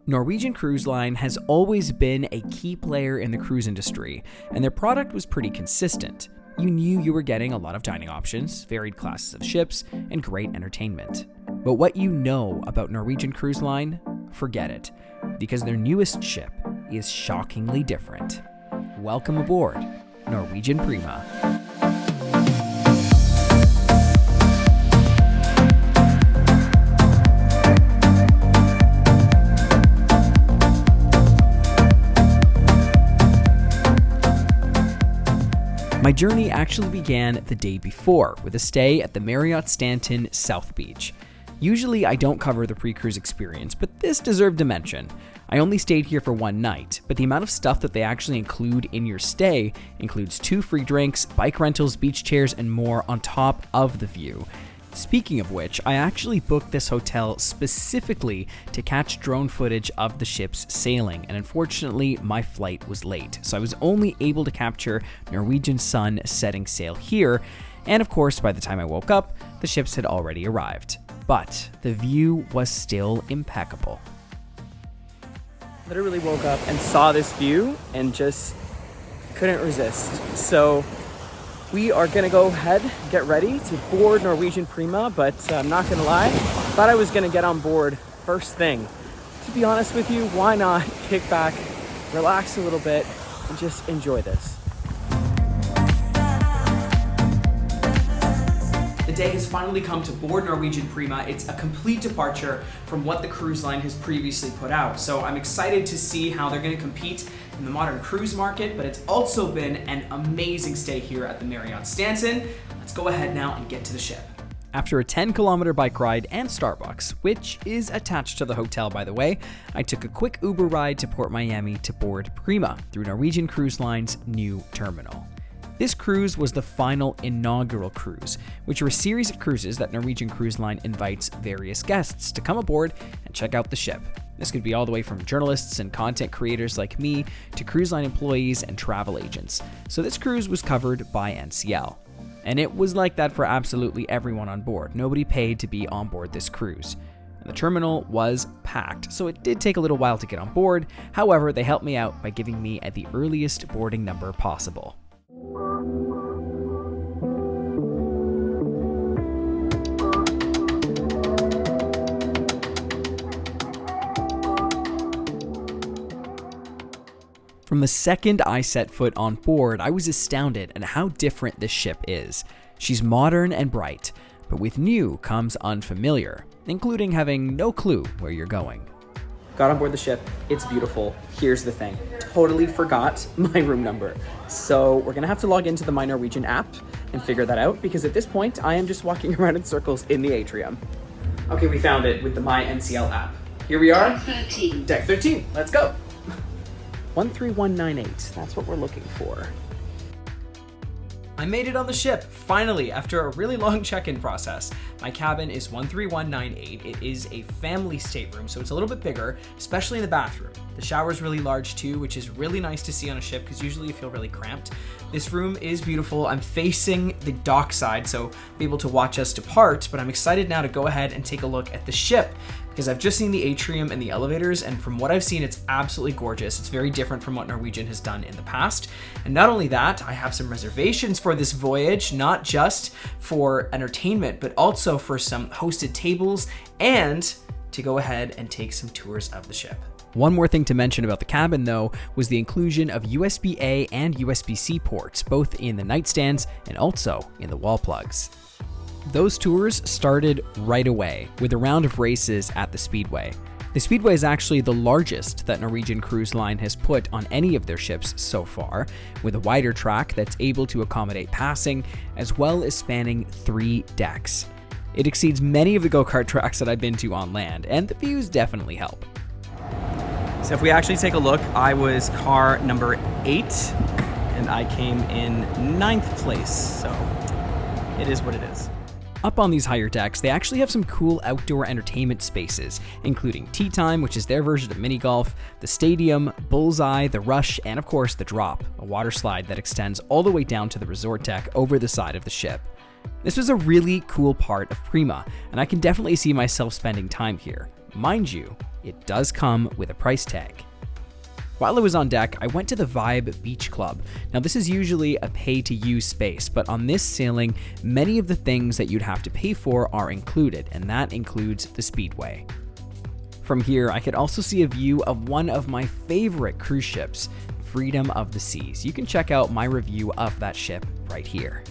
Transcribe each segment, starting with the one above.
Norwegian Cruise Line has always been a key player in the cruise industry, and their product was pretty consistent. You knew you were getting a lot of dining options, varied classes of ships, and great entertainment. But what you know about Norwegian Cruise Line? Forget it, because their newest ship is shockingly different. Welcome aboard, Norwegian Prima. My journey actually began the day before with a stay at the Marriott Stanton South Beach. Usually I don't cover the pre-cruise experience, but this deserved a mention. I only stayed here for one night, but the amount of stuff that they actually include in your stay includes 2 free drinks, bike rentals, beach chairs, and more on top of the view. Speaking of which, I actually booked this hotel specifically to catch drone footage of the ship's sailing, and unfortunately my flight was late, so I was only able to capture Norwegian sun setting sail here, and of course by the time I woke up, the ships had already arrived. But the view was still impeccable. Literally woke up and saw this view and just couldn't resist. So we are gonna go ahead, get ready to board Norwegian Prima, but I'm not gonna lie, thought I was gonna get on board first thing. To be honest with you, why not kick back, relax a little bit, and just enjoy this. The day has finally come to board Norwegian Prima. It's a complete departure from what the cruise line has previously put out. So I'm excited to see how they're going to compete in the modern cruise market, but it's also been an amazing stay here at the Marriott Stanton. Let's go ahead now and get to the ship. After a 10-kilometer bike ride and Starbucks, which is attached to the hotel by the way, I took a quick Uber ride to Port Miami to board Prima through Norwegian Cruise Line's new terminal. This cruise was the final Inaugural cruise, which are a series of cruises that Norwegian Cruise Line invites various guests to come aboard and check out the ship. This could be all the way from journalists and content creators like me to cruise line employees and travel agents. So this cruise was covered by NCL. And it was like that for absolutely everyone on board. Nobody paid to be on board this cruise. And the terminal was packed, so it did take a little while to get on board. However, they helped me out by giving me at the earliest boarding number possible. From the second I set foot on board, I was astounded at how different this ship is. She's modern and bright, but with new comes unfamiliar, including having no clue where you're going. Got on board the ship, it's beautiful. Here's the thing, totally forgot my room number. So we're gonna have to log into the My Norwegian app and figure that out, because at this point, I am just walking around in circles in the atrium. Okay, we found it with the My NCL app. Here we are. Deck 13. Deck 13, let's go. 13198, that's what we're looking for. I made it on the ship, finally, after a really long check-in process. My cabin is 13198. It is a family stateroom, so it's a little bit bigger, especially in the bathroom. The shower's really large too, which is really nice to see on a ship because usually you feel really cramped. This room is beautiful. I'm facing the dock side, so I'll be able to watch us depart, but I'm excited now to go ahead and take a look at the ship because I've just seen the atrium and the elevators, and from what I've seen, it's absolutely gorgeous. It's very different from what Norwegian has done in the past. And not only that, I have some reservations for this voyage, not just for entertainment, but also for some hosted tables and to go ahead and take some tours of the ship. One more thing to mention about the cabin though was the inclusion of USB-A and USB-C ports, both in the nightstands and also in the wall plugs. Those tours started right away with a round of races at the Speedway. The Speedway is actually the largest that Norwegian Cruise Line has put on any of their ships so far, with a wider track that's able to accommodate passing, as well as spanning 3 decks. It exceeds many of the go-kart tracks that I've been to on land, and the views definitely help. So if we actually take a look, I was car number 8, and I came in 9th place, so it is what it is. Up on these higher decks, they actually have some cool outdoor entertainment spaces, including Tea Time, which is their version of mini golf, the Stadium, Bullseye, the Rush, and of course the Drop, a water slide that extends all the way down to the resort deck over the side of the ship. This was a really cool part of Prima, and I can definitely see myself spending time here. Mind you, it does come with a price tag. While I was on deck, I went to the Vibe Beach Club. Now this is usually a pay-to-use space, but on this sailing, many of the things that you'd have to pay for are included, and that includes the Speedway. From here, I could also see a view of one of my favorite cruise ships, Freedom of the Seas. You can check out my review of that ship right here.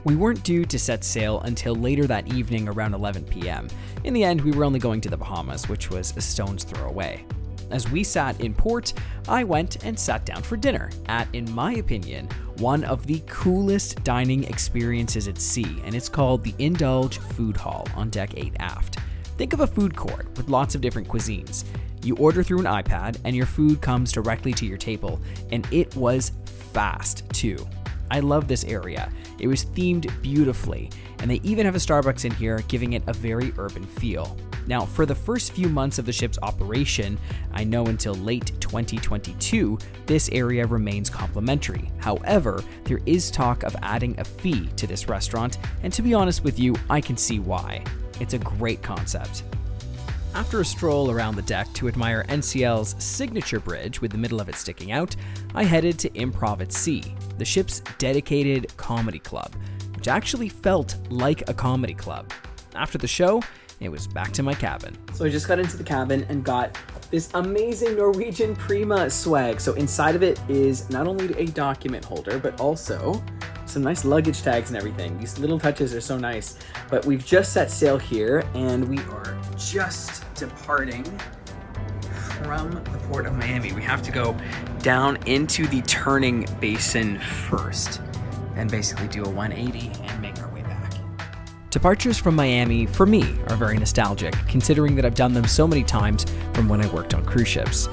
We weren't due to set sail until later that evening around 11 p.m. In the end, we were only going to the Bahamas, which was a stone's throw away. As we sat in port, I went and sat down for dinner at, in my opinion, one of the coolest dining experiences at sea, and it's called the Indulge Food Hall on Deck 8 aft. Think of a food court with lots of different cuisines. You order through an iPad and your food comes directly to your table, and it was fast too. I love this area. It was themed beautifully, and they even have a Starbucks in here, giving it a very urban feel. Now, for the first few months of the ship's operation, I know until late 2022, this area remains complimentary. However, there is talk of adding a fee to this restaurant, and to be honest with you, I can see why. It's a great concept. After a stroll around the deck to admire NCL's signature bridge with the middle of it sticking out, I headed to Improv at Sea, the ship's dedicated comedy club, which actually felt like a comedy club. After the show, it was back to my cabin. So I just got into the cabin and got this amazing Norwegian Prima swag. So inside of it is not only a document holder, but also some nice luggage tags and everything. These little touches are so nice. But we've just set sail here and we are just departing from the port of Miami. We have to go down into the turning basin first and basically do a 180 and make our way back. Departures from Miami, for me, are very nostalgic, considering that I've done them so many times from when I worked on cruise ships.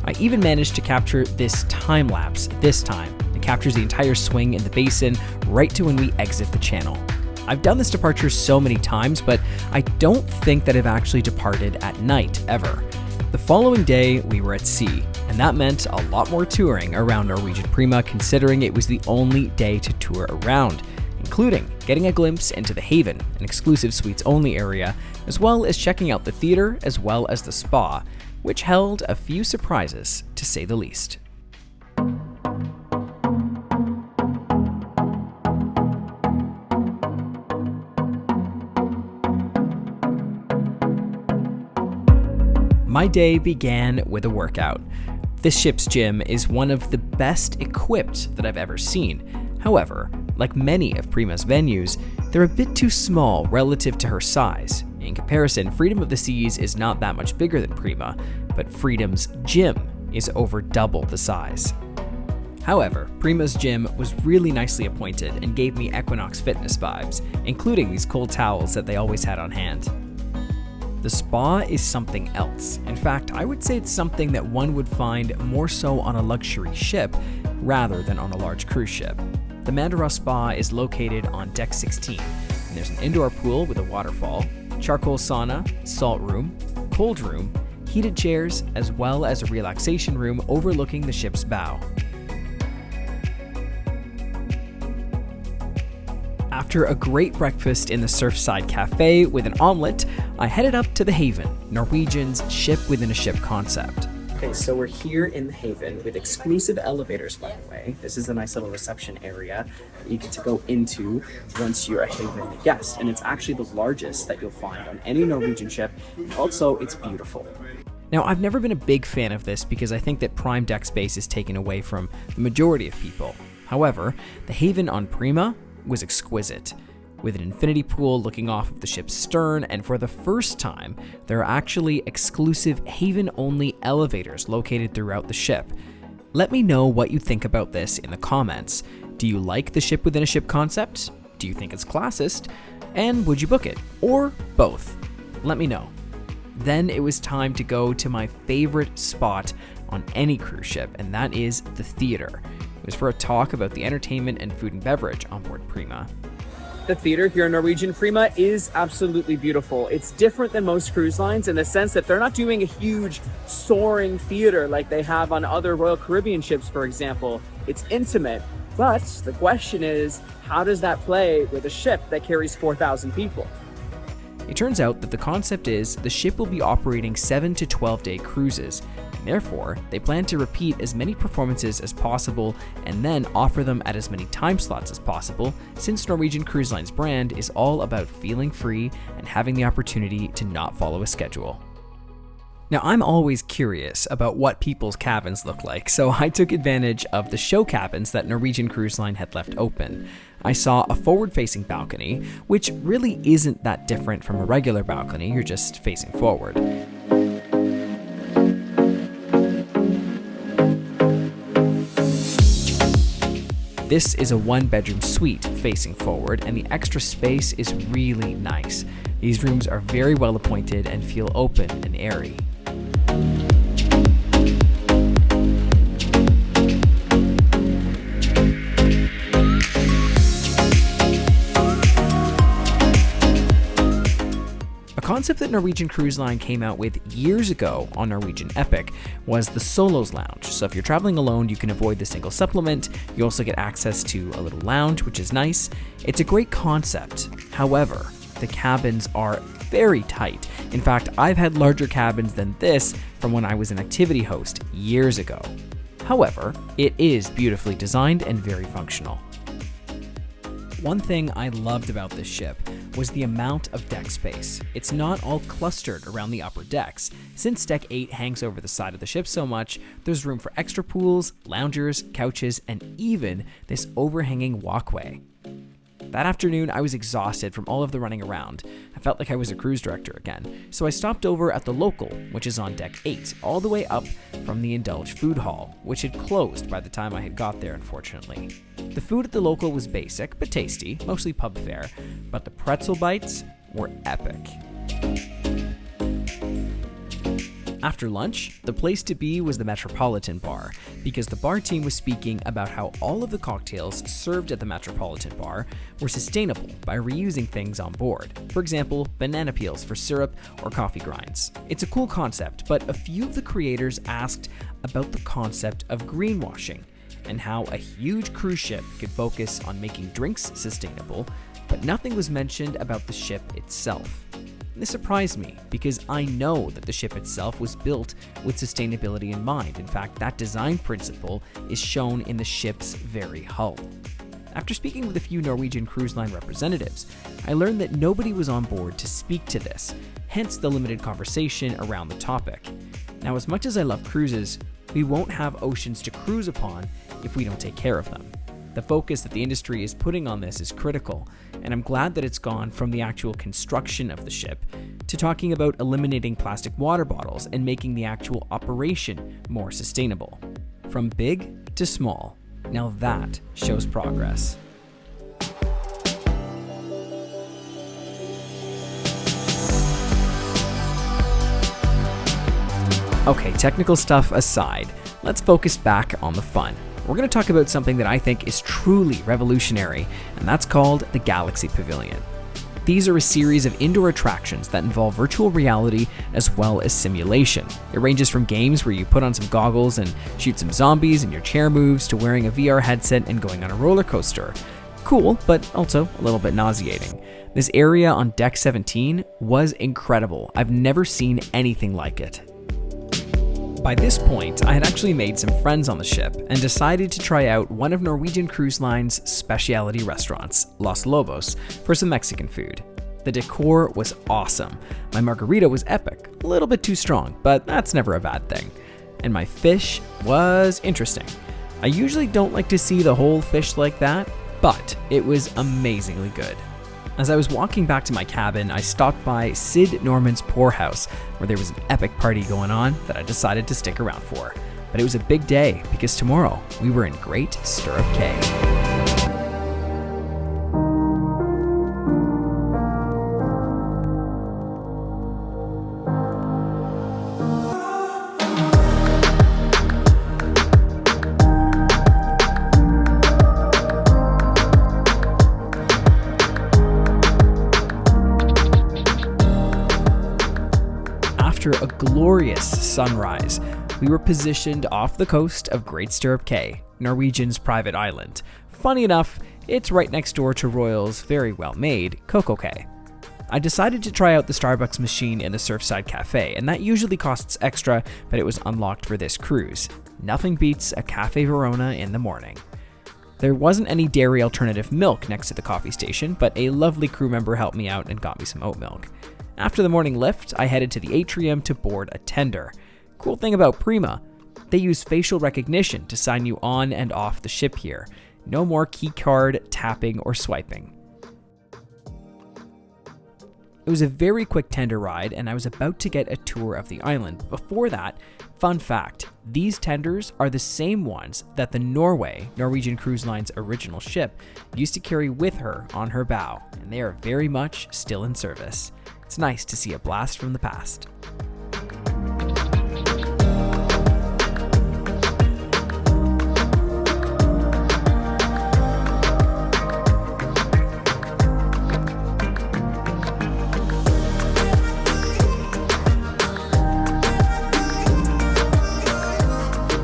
I even managed to capture this time lapse this time. It captures the entire swing in the basin right to when we exit the channel. I've done this departure so many times, but I don't think that I've actually departed at night ever. The following day, we were at sea, and that meant a lot more touring around Norwegian Prima, considering it was the only day to tour around, including getting a glimpse into the Haven, an exclusive suites only area, as well as checking out the theater as well as the spa, which held a few surprises to say the least. My day began with a workout. This ship's gym is one of the best equipped that I've ever seen. However, like many of Prima's venues, they're a bit too small relative to her size. In comparison, Freedom of the Seas is not that much bigger than Prima, but Freedom's gym is over double the size. However, Prima's gym was really nicely appointed and gave me Equinox Fitness vibes, including these cool towels that they always had on hand. The spa is something else. In fact, I would say it's something that one would find more so on a luxury ship rather than on a large cruise ship. The Mandara Spa is located on deck 16, and there's an indoor pool with a waterfall, charcoal sauna, salt room, cold room, heated chairs, as well as a relaxation room overlooking the ship's bow. After a great breakfast in the Surfside Cafe with an omelette, I headed up to the Haven, Norwegian's ship within a ship concept. Okay, so we're here in the Haven with exclusive elevators, by the way. This is a nice little reception area that you get to go into once you're a Haven guest. And it's actually the largest that you'll find on any Norwegian ship. Also, it's beautiful. Now, I've never been a big fan of this because I think that prime deck space is taken away from the majority of people. However, the Haven on Prima was exquisite, with an infinity pool looking off of the ship's stern, and for the first time, there are actually exclusive Haven-only elevators located throughout the ship. Let me know what you think about this in the comments. Do you like the ship within a ship concept? Do you think it's classist? And would you book it? Or both? Let me know. Then it was time to go to my favorite spot on any cruise ship, and that is the theater. It was for a talk about the entertainment and food and beverage on board Prima. The theater here in Norwegian Prima is absolutely beautiful. It's different than most cruise lines in the sense that they're not doing a huge soaring theater like they have on other Royal Caribbean ships, for example. It's intimate, but the question is, how does that play with a ship that carries 4,000 people? It turns out that the concept is the ship will be operating 7 to 12-day cruises, and therefore they plan to repeat as many performances as possible and then offer them at as many time slots as possible, since Norwegian Cruise Line's brand is all about feeling free and having the opportunity to not follow a schedule. Now, I'm always curious about what people's cabins look like, so I took advantage of the show cabins that Norwegian Cruise Line had left open. I saw a forward-facing balcony, which really isn't that different from a regular balcony, you're just facing forward. This is a one-bedroom suite facing forward, and the extra space is really nice. These rooms are very well appointed and feel open and airy. A concept that Norwegian Cruise Line came out with years ago on Norwegian Epic was the Solos Lounge. So if you're traveling alone, you can avoid the single supplement. You also get access to a little lounge, which is nice. It's a great concept. However, the cabins are very tight. In fact, I've had larger cabins than this from when I was an activity host years ago. However, it is beautifully designed and very functional. One thing I loved about this ship was the amount of deck space. It's not all clustered around the upper decks. Since deck 8 hangs over the side of the ship so much, there's room for extra pools, loungers, couches, and even this overhanging walkway. That afternoon, I was exhausted from all of the running around. I felt like I was a cruise director again, so I stopped over at the Local, which is on deck 8, all the way up from the Indulge food hall, which had closed by the time I had got there, unfortunately. The food at the Local was basic, but tasty, mostly pub fare, but the pretzel bites were epic. After lunch, the place to be was the Metropolitan Bar, because the bar team was speaking about how all of the cocktails served at the Metropolitan Bar were sustainable by reusing things on board. For example, banana peels for syrup or coffee grinds. It's a cool concept, but a few of the creators asked about the concept of greenwashing and how a huge cruise ship could focus on making drinks sustainable, but nothing was mentioned about the ship itself. This surprised me because I know that the ship itself was built with sustainability in mind. In fact, that design principle is shown in the ship's very hull. After speaking with a few Norwegian Cruise Line representatives, I learned that nobody was on board to speak to this, hence the limited conversation around the topic. Now, as much as I love cruises, we won't have oceans to cruise upon if we don't take care of them. The focus that the industry is putting on this is critical, and I'm glad that it's gone from the actual construction of the ship to talking about eliminating plastic water bottles and making the actual operation more sustainable. From big to small. Now that shows progress. Okay, technical stuff aside, let's focus back on the fun. We're going to talk about something that I think is truly revolutionary, and that's called the Galaxy Pavilion. These are a series of indoor attractions that involve virtual reality as well as simulation. It ranges from games where you put on some goggles and shoot some zombies and your chair moves to wearing a VR headset and going on a roller coaster. Cool, but also a little bit nauseating. This area on Deck 17 was incredible. I've never seen anything like it. By this point, I had actually made some friends on the ship and decided to try out one of Norwegian Cruise Line's specialty restaurants, Los Lobos, for some Mexican food. The decor was awesome. My margarita was epic, a little bit too strong, but that's never a bad thing. And my fish was interesting. I usually don't like to see the whole fish like that, but it was amazingly good. As I was walking back to my cabin, I stopped by Sid Norman's Poorhouse, where there was an epic party going on that I decided to stick around for. But it was a big day, because tomorrow we were in Great Stirrup Cay. After a glorious sunrise, we were positioned off the coast of Great Stirrup Cay, Norwegian's private island. Funny enough, it's right next door to Royal's very well-made Coco Cay. I decided to try out the Starbucks machine in the Surfside Cafe, and that usually costs extra, but it was unlocked for this cruise. Nothing beats a Cafe Verona in the morning. There wasn't any dairy alternative milk next to the coffee station, but a lovely crew member helped me out and got me some oat milk. After the morning lift, I headed to the atrium to board a tender. Cool thing about Prima, they use facial recognition to sign you on and off the ship here. No more keycard tapping or swiping. It was a very quick tender ride, and I was about to get a tour of the island. Before that, fun fact, these tenders are the same ones that the Norwegian Cruise Line's original ship, used to carry with her on her bow, and they are very much still in service. It's nice to see a blast from the past.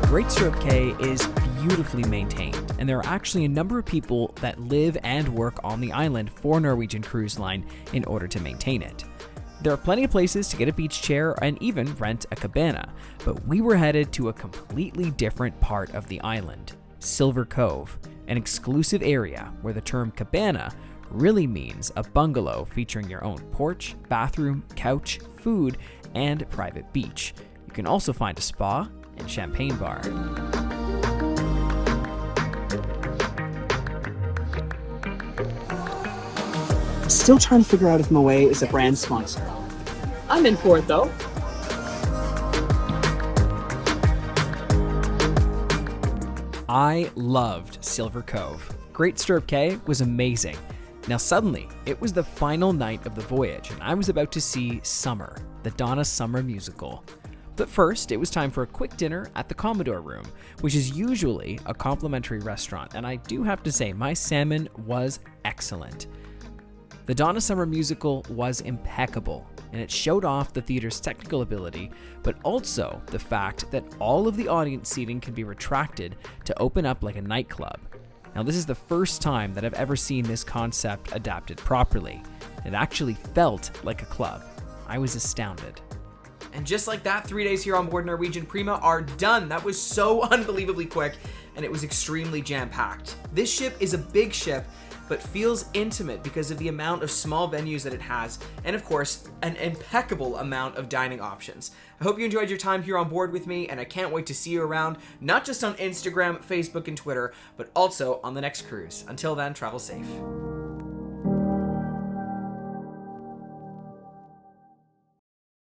Great Stirrup Cay is beautifully maintained, and there are actually a number of people that live and work on the island for Norwegian Cruise Line in order to maintain it. There are plenty of places to get a beach chair and even rent a cabana, but we were headed to a completely different part of the island, Silver Cove, an exclusive area where the term cabana really means a bungalow featuring your own porch, bathroom, couch, food, and private beach. You can also find a spa and champagne bar. Still trying to figure out if Moe is a brand sponsor. I'm in for it though. I loved Silver Cove. Great Stirrup Cay was amazing. Now suddenly, it was the final night of the voyage, and I was about to see Summer, the Donna Summer musical. But first, it was time for a quick dinner at the Commodore Room, which is usually a complimentary restaurant, and I do have to say, my salmon was excellent. The Donna Summer musical was impeccable, and it showed off the theater's technical ability, but also the fact that all of the audience seating can be retracted to open up like a nightclub. Now, this is the first time that I've ever seen this concept adapted properly. It actually felt like a club. I was astounded. And just like that, 3 days here on board Norwegian Prima are done. That was so unbelievably quick, and it was extremely jam-packed. This ship is a big ship, but feels intimate because of the amount of small venues that it has, and of course, an impeccable amount of dining options. I hope you enjoyed your time here on board with me, and I can't wait to see you around, not just on Instagram, Facebook, and Twitter, but also on the next cruise. Until then, travel safe.